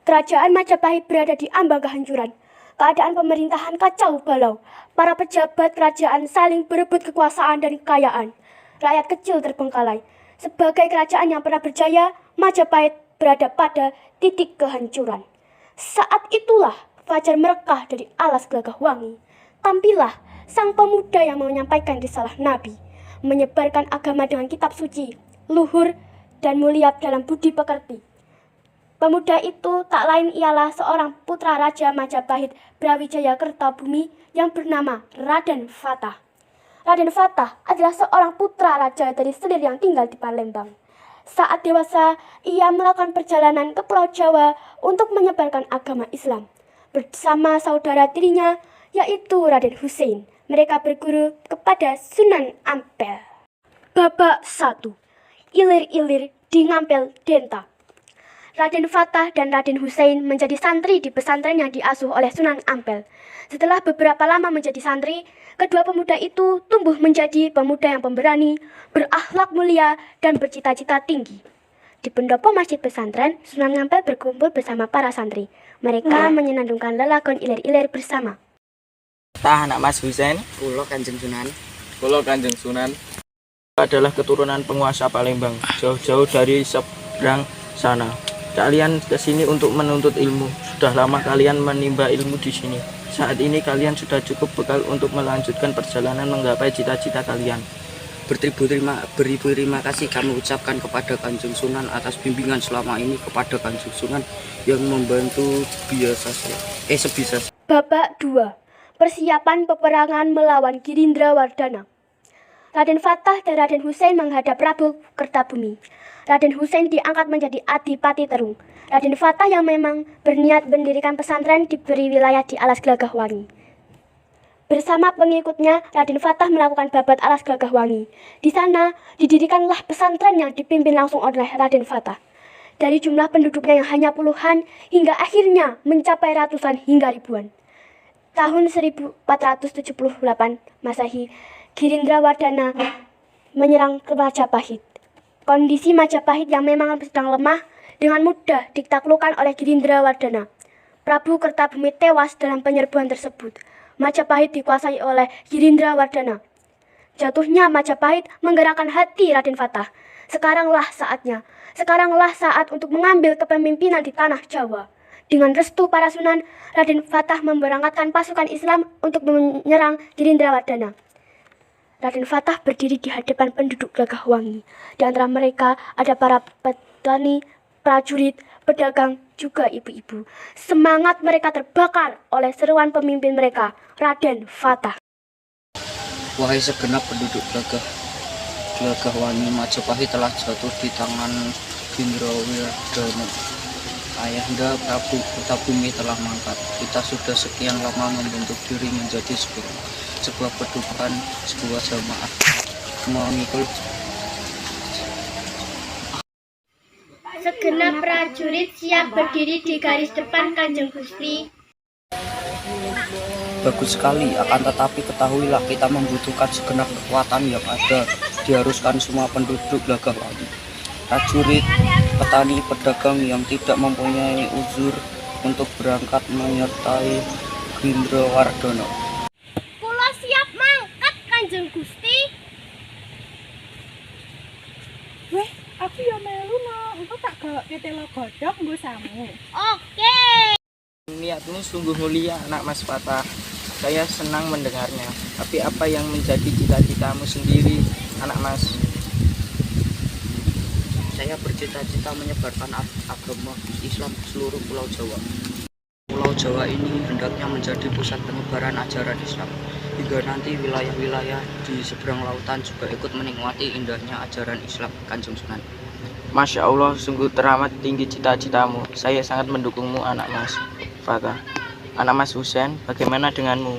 Kerajaan Majapahit berada di ambang kehancuran. Keadaan pemerintahan kacau balau. Para pejabat kerajaan saling berebut kekuasaan dan kekayaan. Rakyat kecil terbengkalai. Sebagai kerajaan yang pernah berjaya, Majapahit berada pada titik kehancuran. Saat itulah fajar merekah dari alas Gelagah Wangi. Tampillah sang pemuda yang menyampaikan risalah Nabi, menyebarkan agama dengan kitab suci, luhur dan mulia dalam budi pekerti. Pemuda itu tak lain ialah seorang putra Raja Majapahit Brawijaya Kertabumi yang bernama Raden Fatah. Raden Fatah adalah seorang putra raja dari Selir yang tinggal di Palembang. Saat dewasa, ia melakukan perjalanan ke Pulau Jawa untuk menyebarkan agama Islam. Bersama saudara tirinya, yaitu Raden Hussein, mereka berguru kepada Sunan Ampel. Babak 1. Ilir-ilir di Ngampel Denta. Raden Fatah dan Raden Hussein menjadi santri di pesantren yang diasuh oleh Sunan Ampel. Setelah beberapa lama menjadi santri, kedua pemuda itu tumbuh menjadi pemuda yang pemberani, berakhlak mulia, dan bercita-cita tinggi. Di pendopo masjid pesantren, Sunan Ampel berkumpul bersama para santri. Mereka menyenandungkan lelagon ilir-ilir bersama. Tah anak Mas Hussein, Kula Kanjeng Sunan. Kula Kanjeng Sunan adalah keturunan penguasa Palembang, jauh-jauh dari seberang sana. Kalian kesini untuk menuntut ilmu. Sudah lama kalian menimba ilmu di sini. Saat ini kalian sudah cukup bekal untuk melanjutkan perjalanan menggapai cita-cita kalian. Beribu terima kasih kami ucapkan kepada Kanjeng Sunan atas bimbingan selama ini, kepada Kanjeng Sunan yang membantu sebisa. Babak 2. Persiapan peperangan melawan Girindrawardhana. Raden Fatah dan Raden Hussein menghadap Prabu Kertabumi. Raden Hussein diangkat menjadi Adipati Terung. Raden Fatah yang memang berniat mendirikan pesantren diberi wilayah di alas Gelagah Wangi. Bersama pengikutnya, Raden Fatah melakukan babat alas Gelagah Wangi. Di sana didirikanlah pesantren yang dipimpin langsung oleh Raden Fatah. Dari jumlah penduduknya yang hanya puluhan, hingga akhirnya mencapai ratusan hingga ribuan. Tahun 1478 Masehi, Girindrawardhana menyerang ke Majapahit. Kondisi Majapahit yang memang sedang lemah dengan mudah ditaklukkan oleh Girindrawardhana. Prabu Kertabumi tewas dalam penyerbuan tersebut. Majapahit dikuasai oleh Girindrawardhana. Jatuhnya Majapahit menggerakkan hati Raden Fatah. Sekaranglah saat untuk mengambil kepemimpinan di tanah Jawa. Dengan restu para sunan, Raden Fatah memberangkatkan pasukan Islam untuk menyerang Girindrawardhana. Raden Fatah berdiri di hadapan penduduk Gelagah Wangi. Di antara mereka ada para petani, prajurit, pedagang, juga ibu-ibu. Semangat mereka terbakar oleh seruan pemimpin mereka, Raden Fatah. Wahai segenap penduduk Gelagah Wangi, Majapahit telah jatuh di tangan Girindrawardhana. Ayahanda Prabu Kertabumi telah mangkat. Kita sudah sekian lama membentuk diri menjadi sebuah pedukan, sebuah jamaah mengikut. Segenap prajurit siap berdiri di garis depan Kanjeng Gusti. Bagus sekali, akan tetapi ketahuilah kita membutuhkan segenap kekuatan yang ada. Diharuskan semua penduduk Gelagah Wangi, prajurit, petani, pedagang yang tidak mempunyai uzur untuk berangkat menyertai Girindrawardhana. Kula siap mangkat Kanjeng Gusti. Weh, aku ya melu no. Engko tak gawake telo godhog nggo samu. Oke. Niatmu sungguh mulia, anak Mas Fatah. Saya senang mendengarnya. Tapi apa yang menjadi cita-citamu sendiri, anak Mas? Saya bercita-cita menyebarkan agama Islam ke seluruh Pulau Jawa. Pulau Jawa ini hendaknya menjadi pusat penyebaran ajaran Islam, hingga nanti wilayah-wilayah di seberang lautan juga ikut menikmati indahnya ajaran Islam, Kanjeng Sunan. Masya Allah, sungguh teramat tinggi cita-citamu. Saya sangat mendukungmu, anak Mas Fatah. Anak Mas Hussein, bagaimana denganmu?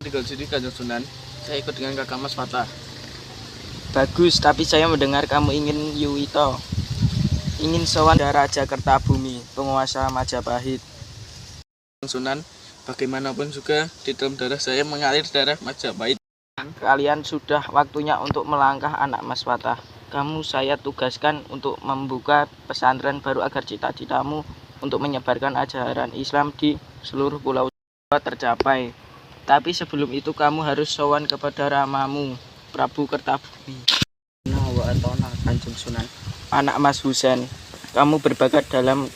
tinggal sini Kanjeng Sunan. Saya ikut dengan kakak Mas Fatah. Bagus, tapi saya mendengar kamu ingin Yuwito. Ingin sowan Raja Kertabumi, penguasa Majapahit. Sunan, bagaimanapun juga di dalam darah saya mengalir darah Majapahit. Kalian sudah waktunya untuk melangkah, anak Mas Fatah. Kamu saya tugaskan untuk membuka pesantren baru agar cita-citamu untuk menyebarkan ajaran Islam di seluruh pulau Jawa tercapai. Tapi sebelum itu kamu harus sowan kepada ramamu, Prabu Kertabumi. Nah, wa atona Kanjeng Sunan. Anak Mas Husen, kamu berbakat dalam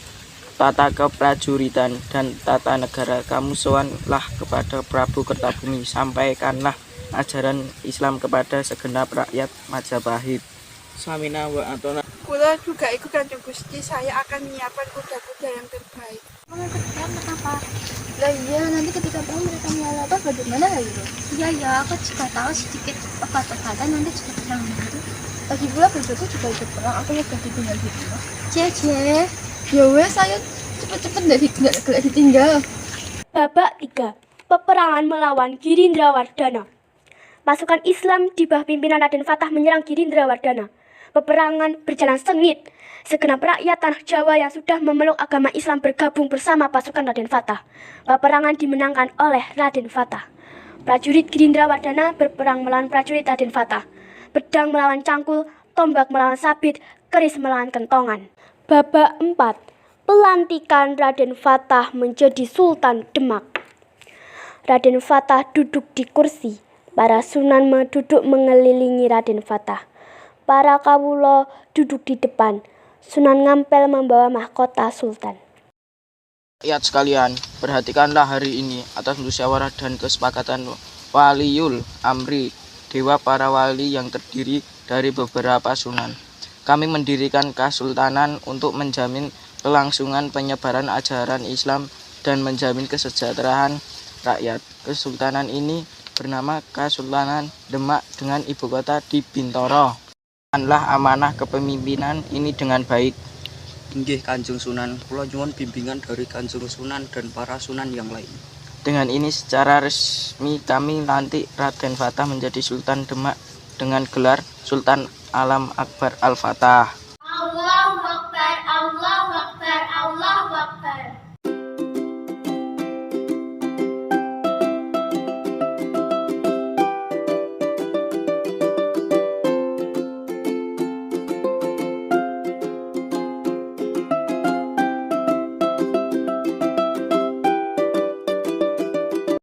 tata keprajuritan dan tata negara. Kamu sowanlah kepada Prabu Kertabumi, sampaikanlah ajaran Islam kepada segenap rakyat Majapahit. Samina wa atona. Kula juga ikut Kanjeng Gusti, saya akan menyiapkan kuda-kuda yang terbaik. Kenapa? Lah iya, nanti ketika tahu mereka melalap bagaimana itu? Iya ya, aku juga tahu sedikit obat-obatan, nanti juga bisa membantu. Lagi pula bejoku juga ikut perang, aku udah ditinggal di rumah. Cie, ya wes, ayo cepet-cepet nggak ditinggal. Babak 3. Peperangan melawan Girindrawardhana. Pasukan Islam di bawah pimpinan Raden Fatah menyerang Girindrawardhana. Peperangan berjalan sengit. Segenap rakyat tanah Jawa yang sudah memeluk agama Islam bergabung bersama pasukan Raden Fatah. Peperangan dimenangkan oleh Raden Fatah. Prajurit Girindrawardhana berperang melawan prajurit Raden Fatah. Pedang melawan cangkul, tombak melawan sabit, keris melawan kentongan. Babak 4. Pelantikan Raden Fatah menjadi Sultan Demak. Raden Fatah duduk di kursi. Para sunan duduk mengelilingi Raden Fatah. Para kawula duduk di depan. Sunan Ngampel membawa mahkota sultan. Rakyat sekalian, perhatikanlah hari ini atas musyawarah dan kesepakatan Waliul Amri, dewa para wali yang terdiri dari beberapa sunan. Kami mendirikan kesultanan untuk menjamin kelangsungan penyebaran ajaran Islam dan menjamin kesejahteraan rakyat. Kesultanan ini bernama Kesultanan Demak dengan ibu kota di Bintoro. Laksanakanlah amanah kepemimpinan ini dengan baik. Inggih Kanjeng Sunan, kula nyuwun bimbingan dari Kanjeng Sunan dan para sunan yang lain. Dengan ini secara resmi kami lantik Raden Fatah menjadi Sultan Demak dengan gelar Sultan Alam Akbar Al-Fatah.